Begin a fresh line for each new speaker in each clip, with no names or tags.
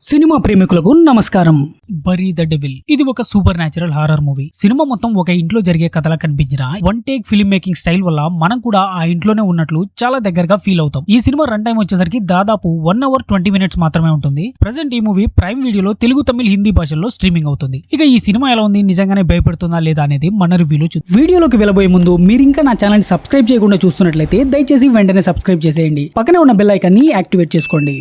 Cinema ప్రేమికులకు నమస్కారం. Bury the devil ఇది ఒక super natural horror movie. Cinema మొత్తం ఒక ఇంట్లో జరిగే కథలా కనిపించిన one take film making style వల్ల మనం కూడా ఆ ఇంట్లోనే ఉన్నట్లు చాలా దగ్గరగా ఫీల్ అవుతాం. ఈ సినిమా రన్ టైం వచ్చేసరికి దాదాపు 1 hour 20 minutes మాత్రమే ఉంటుంది. ప్రెసెంట్ ఈ మూవీ ప్రైమ్ వీడియోలో తెలుగు, తమిళ, హిందీ భాషల్లో స్ట్రీమింగ్ అవుతుంది. ఇక ఈ సినిమా ఎలా ఉంది, నిజంగానే భయపెడుతుందా లేదా అనేది మన రివ్యూలో చూద్దాం. వీడియోలోకి వెళ్ళబోయే ముందు మీరు ఇంకా నా ఛానల్ ని సబ్స్క్రైబ్ చేయకుండా చూస్తున్నట్లయితే దయచేసి వెంటనే సబ్స్క్రైబ్ చేసేయండి. పక్కనే ఉన్న బెల్ ఐకాన్ ని యాక్టివేట్ చేసుకోండి.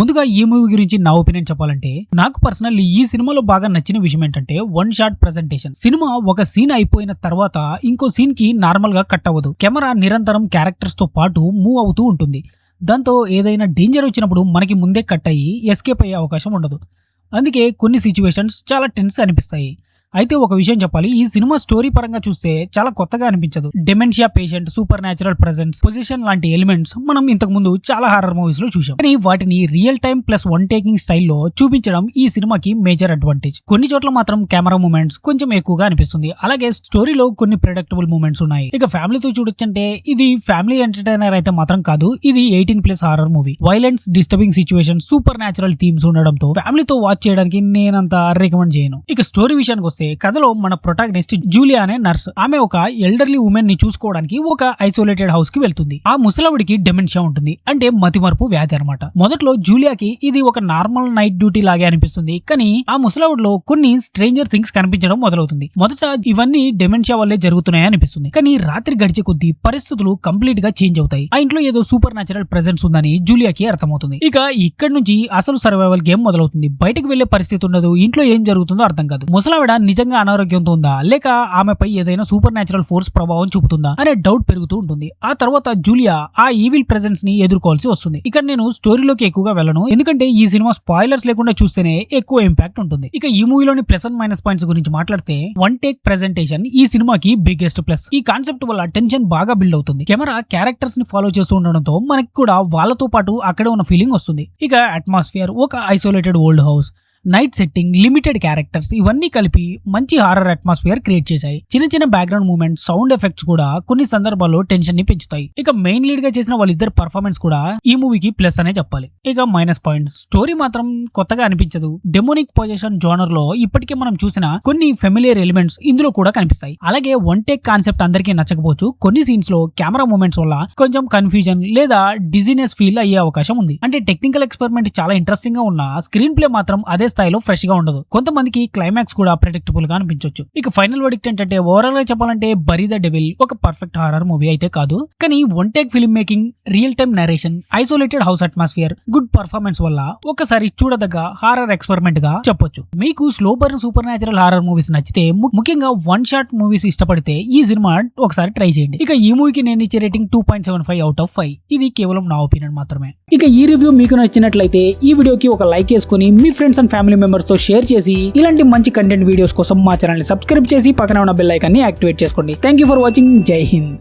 ముందుగా ఈ మూవీ గురించి నా ఒపీనియన్ చెప్పాలంటే, నాకు పర్సనల్లీ ఈ సినిమాలో బాగా నచ్చిన విషయం ఏంటంటే వన్ షాట్ ప్రెజెంటేషన్. సినిమా ఒక సీన్ అయిపోయిన తర్వాత ఇంకో సీన్ కి నార్మల్ గా కట్ అవ్వదు. కెమెరా నిరంతరం క్యారెక్టర్స్ తో పాటు మూవ్ అవుతూ ఉంటుంది. దాంతో ఏదైనా డేంజర్ వచ్చినప్పుడు మనకి ముందే కట్ అయ్యి ఎస్కేప్ అయ్యే అవకాశం ఉండదు. అందుకే కొన్ని సిచ్యువేషన్స్ చాలా టెన్స్ అనిపిస్తాయి. అయితే ఒక విషయం చెప్పాలి, ఈ సినిమా స్టోరీ పరంగా చూస్తే చాలా కొత్తగా అనిపించదు. Dementia patient, super natural presence, position లాంటి ఎలిమెంట్స్ మనం ఇంతకు ముందు చాలా హారర్ మూవీస్ లో చూసాం. కానీ వాటిని real time plus one taking స్టైల్లో చూపించడం ఈ సినిమాకి మేజర్ అడ్వాంటేజ్. కొన్ని చోట్ల మాత్రం కెమెరా మూమెంట్స్ కొంచెం ఎక్కువగా అనిపిస్తుంది. అలాగే స్టోరీలో కొన్ని ప్రెడిక్టబుల్ మూమెంట్స్ ఉన్నాయి. ఇక ఫ్యామిలీతో చూడొచ్చంటే ఇది ఫ్యామిలీ ఎంటర్టైనర్ అయితే మాత్రం కాదు. ఇది 18+ horror movie. Violence, disturbing situation, super natural themes ఉండడంతో ఫ్యామిలీతో వాచ్ చేయడానికి నేనంత రికమెండ్ చేయను. ఇక స్టోరీ విషయానికి వస్తే, కథలో మన ప్రొటాగనిస్ట్ జూలియా అనే నర్స్. ఆమె ఒక ఎల్డర్లీ ఉమెన్ ని చూసుకోవడానికి ఒక ఐసోలేటెడ్ హౌస్ కి వెళ్తుంది. ఆ ముసలవిడికి డెమెన్షియా ఉంటుంది, అంటే మతిమరుపు వ్యాధి అనమాట. మొదట్లో జూలియాకి ఇది ఒక నార్మల్ నైట్ డ్యూటీ లాగే అనిపిస్తుంది. కానీ ఆ ముసలవిడిలో కొన్ని స్ట్రేంజర్ థింగ్స్ కనిపించడం మొదలవుతుంది. మొదట ఇవన్నీ డెమెన్షియా వల్లే జరుగుతున్నాయి అనిపిస్తుంది. కానీ రాత్రి గడిచే కొద్దీ పరిస్థితులు కంప్లీట్ గా చేంజ్ అవుతాయి. ఆ ఇంట్లో ఏదో సూపర్ న్యాచురల్ ప్రెజెన్స్ ఉందని జూలియాకి అర్థమవుతుంది. ఇక ఇక్కడ నుంచి అసలు సర్వైవల్ గేమ్ మొదలవుతుంది. బయటకు వెళ్లే పరిస్థితి ఉండదు. ఇంట్లో ఏం జరుగుతుందో అర్థం కాదు. ముసలావిడ నిజంగా అనారోగ్యంతో ఉందా, లేక ఆమెపై ఏదైనా సూపర్ న్యాచురల్ ఫోర్స్ ప్రభావం చూపుతుందా అనే డౌట్ పెరుగుతూ ఉంటుంది. ఆ తర్వాత జూలియా ఆ ఈవిల్ ప్రెజెన్స్ ని ఎదుర్కోవాల్సి వస్తుంది. ఇక్కడ నేను స్టోరీలోకి ఎక్కువగా వెళ్ళను, ఎందుకంటే ఈ సినిమా స్పాయిలర్స్ లేకుండా చూస్తేనే ఎక్కువ ఇంపాక్ట్ ఉంటుంది. ఇక ఈ మూవీలోని ప్లస్ అండ్ మైనస్ పాయింట్స్ గురించి మాట్లాడితే, వన్ టేక్ ప్రెజెంటేషన్ ఈ సినిమాకి బిగ్గెస్ట్ ప్లస్. ఈ కాన్సెప్ట్ వల్ల టెన్షన్ బాగా బిల్డ్ అవుతుంది. కెమెరా క్యారెక్టర్స్ ని ఫాలో చేస్తూ ఉండడంతో మనకి కూడా వాళ్ళతో పాటు అక్కడే ఉన్న ఫీలింగ్ వస్తుంది. ఇక అట్మాస్ఫియర్, ఒక isolated old house, night setting, limited characters ఇవన్నీ కలిపి మంచి హారర్ అట్మాస్ఫియర్ క్రియేట్ చేశాయి. చిన్న చిన్న బ్యాక్గ్రౌండ్ మూమెంట్స్, సౌండ్ ఎఫెక్ట్స్ కూడా కొన్ని సందర్భాల్లో టెన్షన్ ని పెంచుతాయి. ఇక మెయిన్ లీడ్ గా చేసిన వాళ్ళిద్దరు పర్ఫార్మెన్స్ కూడా ఈ మూవీకి ప్లస్ అనే చెప్పాలి. ఇక మైనస్ పాయింట్, స్టోరీ మాత్రం కొత్తగా అనిపించదు. డెమోనిక్ పొజిషన్ జోనర్ లో ఇప్పటికే మనం చూసిన కొన్ని ఫెమిలియర్ ఎలిమెంట్స్ ఇందులో కూడా కనిపిస్తాయి. అలాగే వన్ టేక్ కాన్సెప్ట్ అందరికీ నచ్చకపోవచ్చు. కొన్ని సీన్స్ లో కెమెరా మూమెంట్స్ వల్ల కొంచెం కన్ఫ్యూజన్ లేదా డిజీనెస్ ఫీల్ అయ్యే అవకాశం ఉంది. అంటే టెక్నికల్ ఎక్స్పెరిమెంట్ చాలా ఇంట్రెస్టింగ్ గా ఉన్న స్క్రీన్ ప్లే మాత్రం అదే స్థాయిలో ఫ్రెష్ గా ఉండదు. కొంతమందికి క్లైమాక్స్ కూడా ప్రెడిక్టబుల్ గా అనిపించవచ్చు. ఇక ఫైనల్ వర్డిక్ట్ ఏంటంటే, ఓవరాల్ గా చెప్పాలంటే బరీ ద డెవిల్ ఒక పర్ఫెక్ట్ హారర్ మూవీ అయితే కాదు. కానీ one take film making, real time narration, isolated house atmosphere, good performance వల్ల ఒకసారి చూడదగ్గ హారర్ ఎక్స్పెరిమెంట్ గా చెప్పొచ్చు. మీకు slow burn super natural horror movies నచ్చితే, ముఖ్యంగా వన్ షాట్ మూవీస్ ఇష్టపడితే ఈ సినిమా ఒకసారి ట్రై చేయండి. ఇక ఈ మూవీకి నేను ఇచ్చే రేటింగ్ 2.75 out of 5. ఇది కేవలం నా ఒపీనియన్ మాత్రమే. ఇక ఈ రివ్యూ మీకు నచ్చినట్లయితే ఈ వీడియోకి ఒక లైక్ చేసుకుని మీ ఫ్రెండ్స్ అండ్ ఫ్యామిలీ మెంబర్స్ తో షేర్ చేసి, ఇలాంటి మంచి కంటెంట్ వీడియోస్ కోసం మా ఛానల్ ని సబ్స్క్రైబ్ చేసి పక్కన ఉన్న బెల్ ఐకాన్ ని యాక్టివేట్ చేసుకోండి. Thank you for watching. జై హింద్.